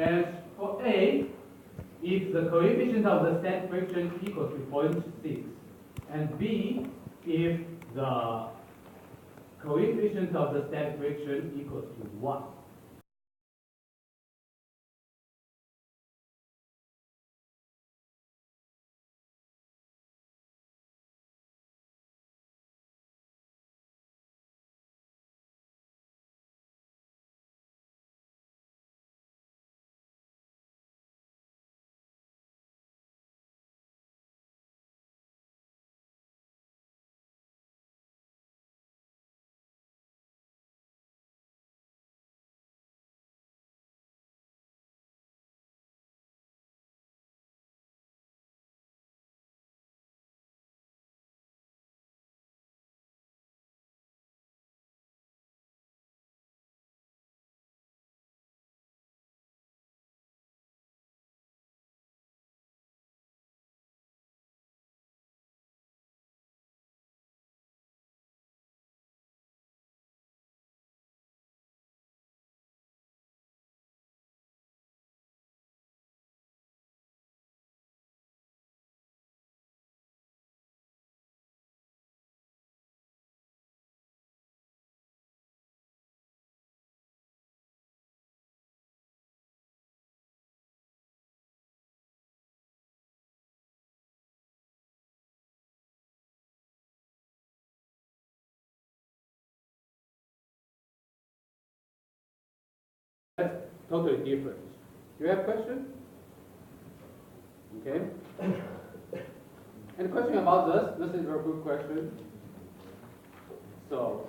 And for A, if the coefficient of the static friction equals to 0.6, and B, if the coefficient of the static friction equals to 1. That's totally different. Do you have a question? Okay. Any question about this? This is a very good question. So,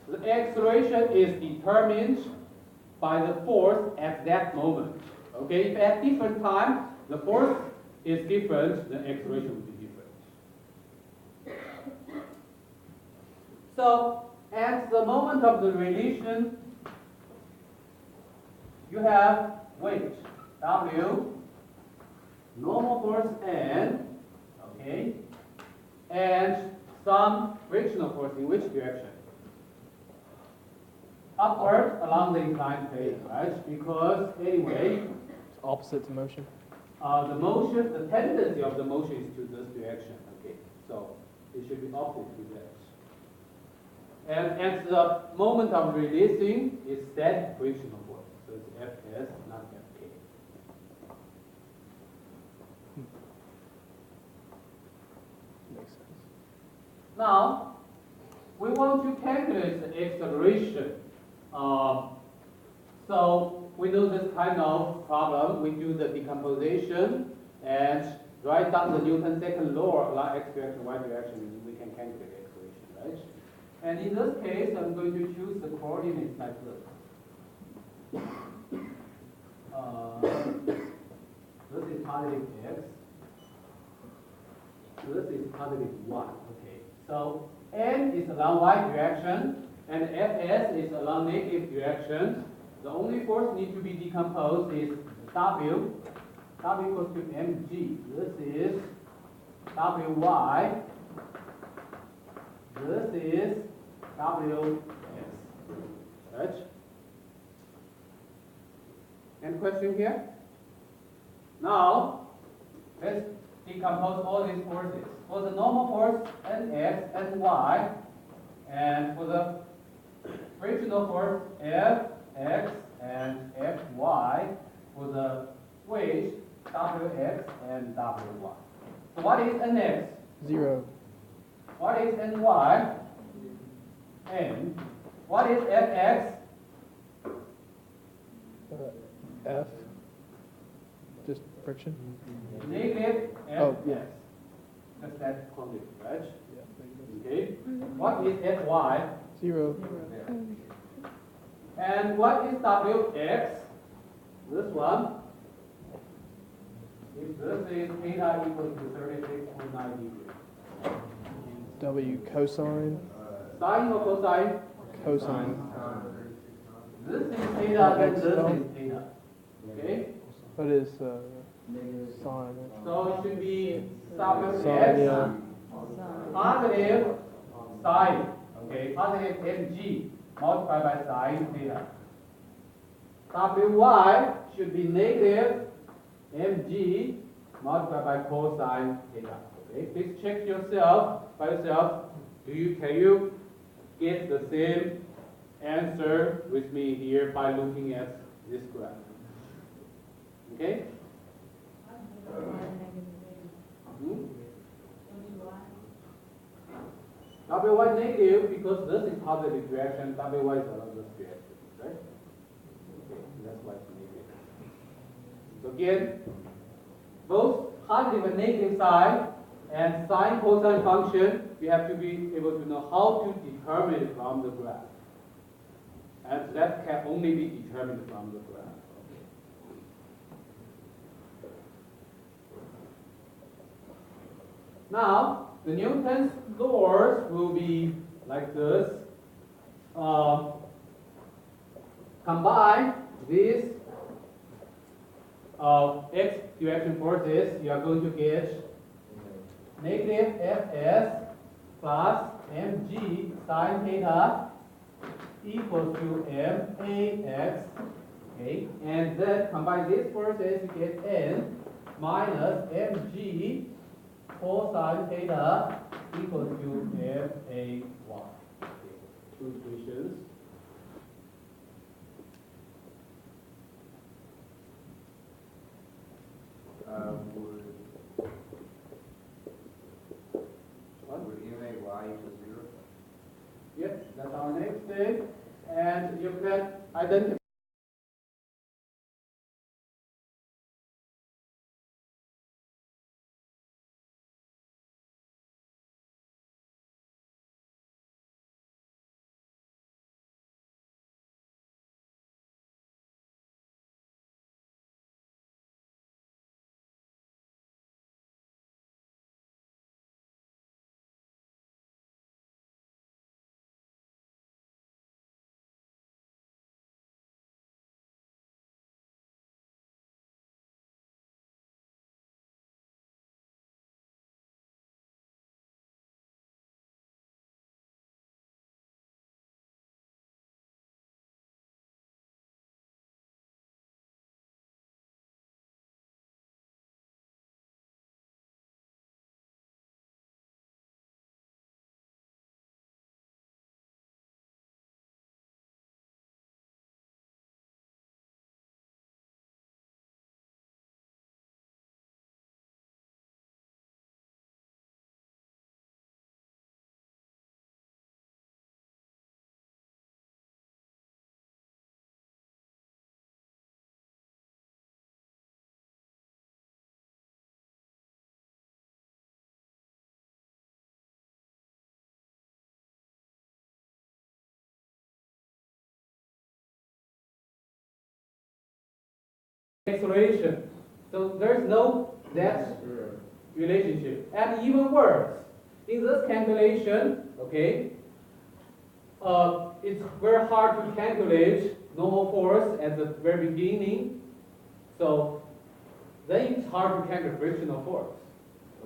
the acceleration is determined by the force at that moment. Okay, if at different time the force is different, the acceleration will be different. So, at the moment of the relation, you have weight W, normal force N, okay, and some frictional force in which direction? Upward along the inclined plane, right? Because anyway, It's opposite to motion. the tendency of the motion is to this direction, okay? So it should be opposite to that. And at the moment of releasing, it's static frictional force. So it's Fs, not Fk. Makes sense. Now, we want to calculate the acceleration. So we know this kind of problem. We do the decomposition and write down the Newton's second law along x direction, y direction, and we can calculate acceleration, right? And in this case, I'm going to choose the coordinates like this. This is positive x. This is positive y. Okay. So n is along y direction, and Fs is along negative direction. The only force need to be decomposed is W. W equals to mg. This is Wy. This is Ws. Right? Any question here? Now, let's decompose all these forces. For the normal force, Nx and y, and for the frictional force, Fx and Fy, for the weight, Wx and Wy. So what is Nx? 0. What is Ny? N. What is Fx? F. Just friction. Negative Fx. Oh, yeah. That's that quantity, right? Yeah. Okay. What is Fy? 0. And what is Wx? This one. If this is theta equals to 36.9 degrees. W cosine. Sine or cosine? Cosine. This is theta, then this is theta. Okay? What is sine? So it should be Sine, Wx yeah. positive sine. Okay, positive mg multiplied by sine theta. Wy should be negative mg multiplied by cosine theta. Okay, please check yourself by yourself. Can you get the same answer with me here by looking at this graph? Okay? Wy negative because this is positive direction, Wy is another direction, right? Okay, that's why it's negative. So again, both positive and negative side and sine cosine function, we have to be able to know how to determine it from the graph. And that can only be determined from the graph. Okay. Now, the Newton's laws will be like this. Combine these x direction forces, you are going to get negative Fs plus mg sine theta equals to max. Okay, and then combine these forces, you get n minus mg cosine theta equals to may. Okay, two equations. Would MAY equal 0? Yes, that's our next thing. And you can identify acceleration. So there's no that relationship. And even worse, in this calculation, okay, it's very hard to calculate normal force at the very beginning. So then it's hard to calculate frictional force.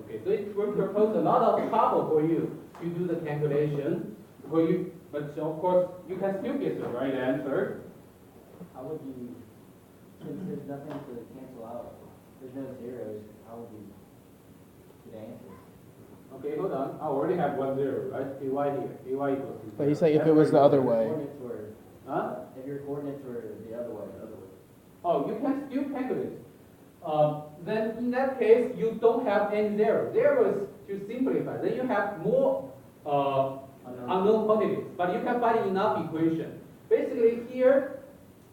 Okay, so it will propose a lot of trouble for you to do the calculation. But of course, you can still get the right answer. How would you, since there's nothing to cancel out, there's no zeros, how would you get an answer? Okay, hold on. I already have 1 0, right? Ay here. Ay equals to 0. But he's saying if it was the other way. Coordinates were, Huh? if your coordinates were the other way. Oh, you can still calculate. Then in that case, you don't have any zero. Zero is to simplify. Then you have more unknown quantities, but you can find enough equation. Basically here,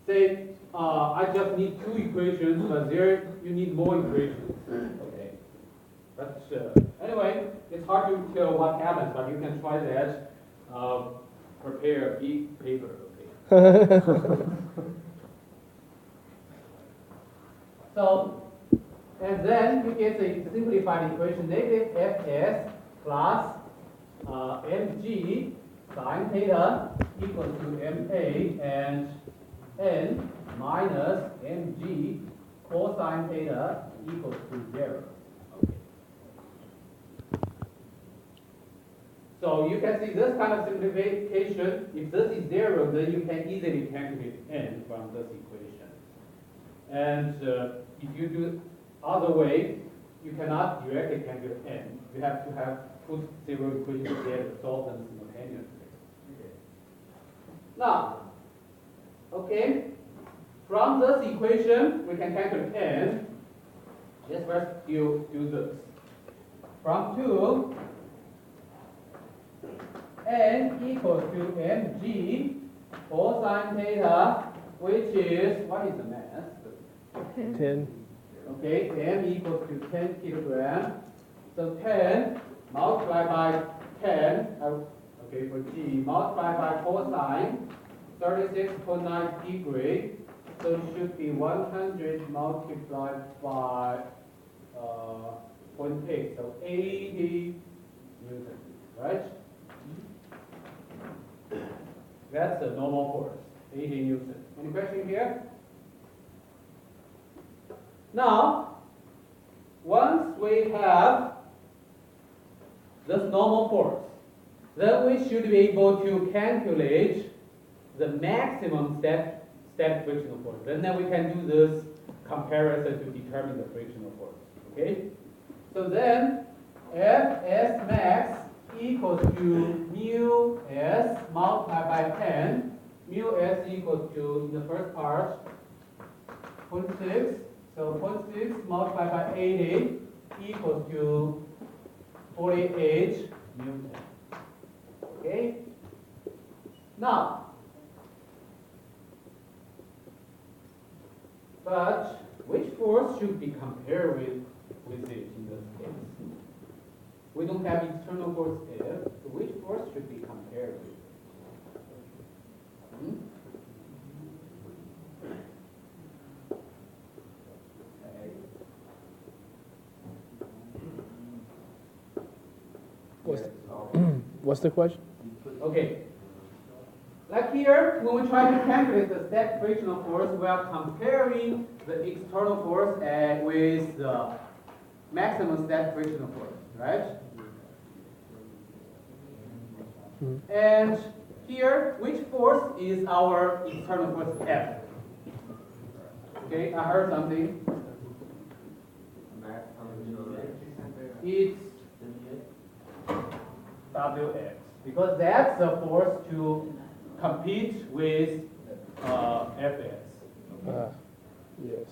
say I just need 2 equations, but there you need more equations. Okay. But anyway, it's hard to tell what happens, but you can try that. Prepare a big paper. Okay. So, and then you get the simplified equation, negative Fs plus mg sine theta equals to ma and n minus mg cosine theta equals to 0. Okay. So you can see this kind of simplification. If this is 0, then you can easily calculate n from this equation. And if you do other way, you cannot directly calculate n. You have to put several equations together, solve them simultaneously. Now, okay, from this equation, we can calculate n. Let's first do this. From 2, n equals to mg cosine theta, which is, what is the mass? 10. Okay, m equals to 10 kilogram. So 10 multiplied by 10, okay, for g, multiplied by cosine, 36.9 degree. So it should be 100 multiplied by 0.8, so 80 Newton, right? That's the normal force, 80 Newton. Any question here? Now, once we have this normal force, then we should be able to calculate the maximum static frictional force. And then we can do this comparison to determine the frictional force. Okay? So then, Fs max equals to mu s multiplied by 10. Mu s equals to, in the first part, 0.6. So 0.6 multiplied by 80 equals to 48 Newton. Okay? Now, but which force should be compared with it in this case? We don't have external force F, so which force should be compared with? What's the question? Okay. Like here, when we try to calculate the static frictional force, we are comparing the external force with the maximum static frictional force, right? And here, which force is our external force F? Okay, I heard something. It's Wx, because that's the force to compete with Fs. Yes.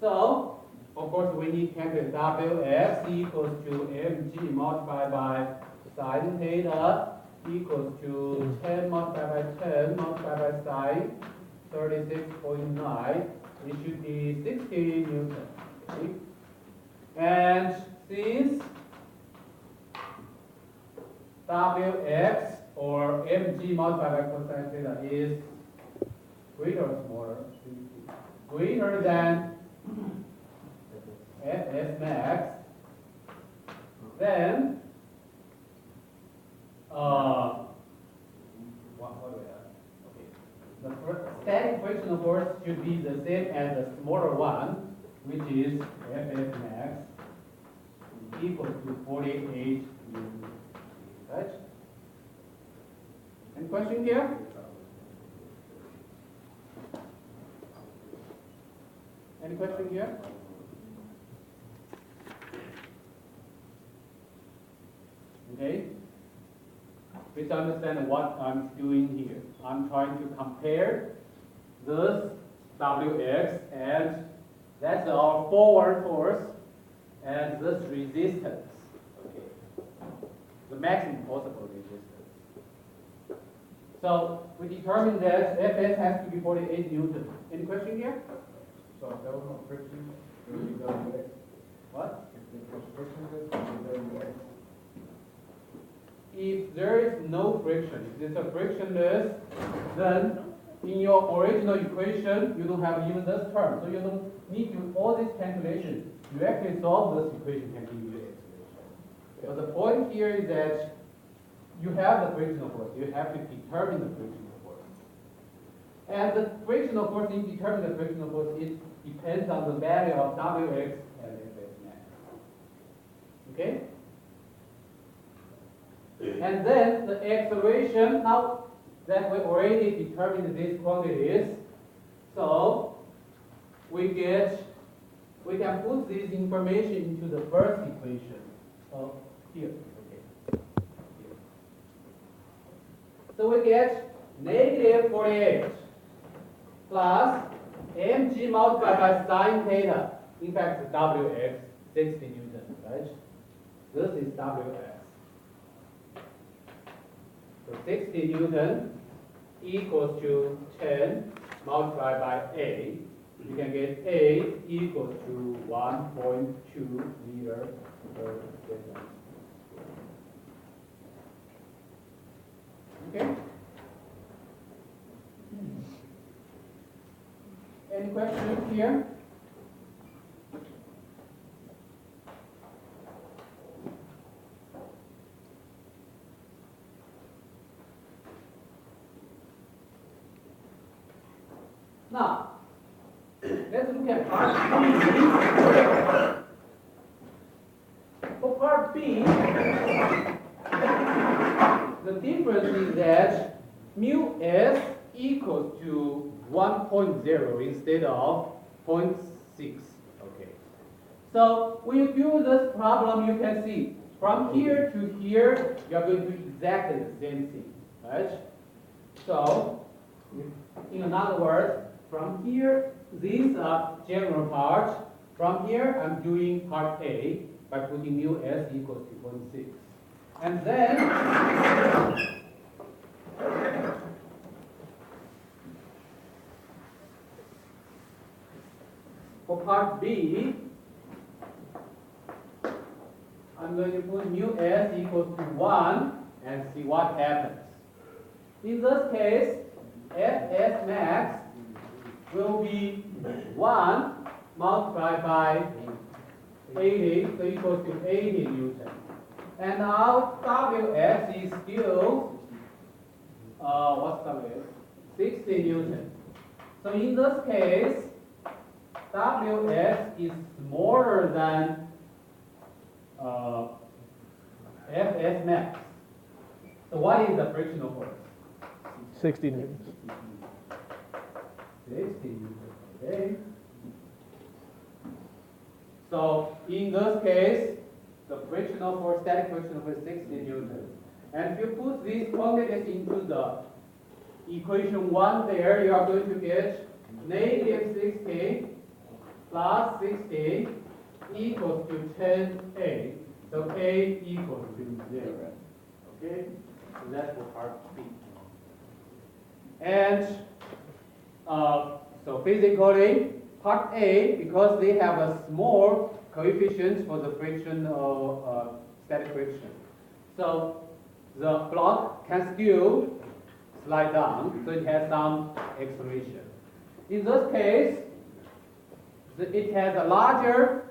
So, of course, we need to calculate Wx equals to mg multiplied by sine theta equals to 10 multiplied by 10 multiplied by sine 36.9. It should be 60 Newton. Okay? And since Wx or mg multiplied by cosine theta is greater or smaller? Greater than Fs max, then what do we have? Okay. The static frictional force should be the same as the smaller one, which is Fs max equals to 48 Newton. Right? Any question here? Any question here? Okay. Please understand what I'm doing here. I'm trying to compare this Wx, and that's our forward force, and this resistance. Okay. The maximum possible resistance. So we determined that Fs has to be 48 Newton. Any question here? So if there was no friction, it would be Wx. What? If there was frictionless, it would be Wx. If there is no friction, if it's a frictionless, then in your original equation, you don't have even this term. So you don't need to do all this calculation. You actually solve this equation can give you the expression. But the point here is that you have the frictional force. You have to determine the frictional force. And the frictional force, in determining the frictional force, it depends on the value of Wx and Fs max. Okay? And then the acceleration, now that we already determined these quantities, so we can put this information into the first equation. Here, okay. Here. So we get negative 48 plus mg multiplied by sine theta. In fact, Wx 60 Newton, right? This is Wx. So 60 Newton equals to 10 multiplied by A. You can get A equals to 1.2 meter per second. Okay? Any questions here? Now, let's look at part B. For part B, the difference is that mu s equals to 1.0 instead of 0.6. Okay. So when you do this problem, you can see from here to here, you are going to do exactly the same thing, right? So, in other words, from here, these are general parts. From here, I'm doing part A by putting mu s equals to 0.6. And then, for part B, I'm going to put mu s equals to 1 and see what happens. In this case, Fs max will be 1 multiplied by 80, so equals to 80 Newton. And now Ws is still, what's Ws? 60 Newton. So in this case, Ws is smaller than Fs max. So what is the frictional force? 60 newtons. 60 Newton, okay. So in this case, the frictional force, static frictional force is 60 Newton. And if you put these quantities into the equation 1 there, you are going to get negative 60 plus 60 equals to 10A. So A equals to 0. Okay? So that's for part B. And so physically, part A, because they have a small coefficient for the friction or static friction, so the block can still slide down, so it has some acceleration. In this case, it has a larger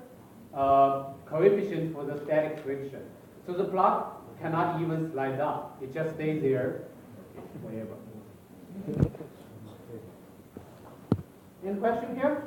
coefficient for the static friction, so the block cannot even slide down. It just stays there forever. Any question here?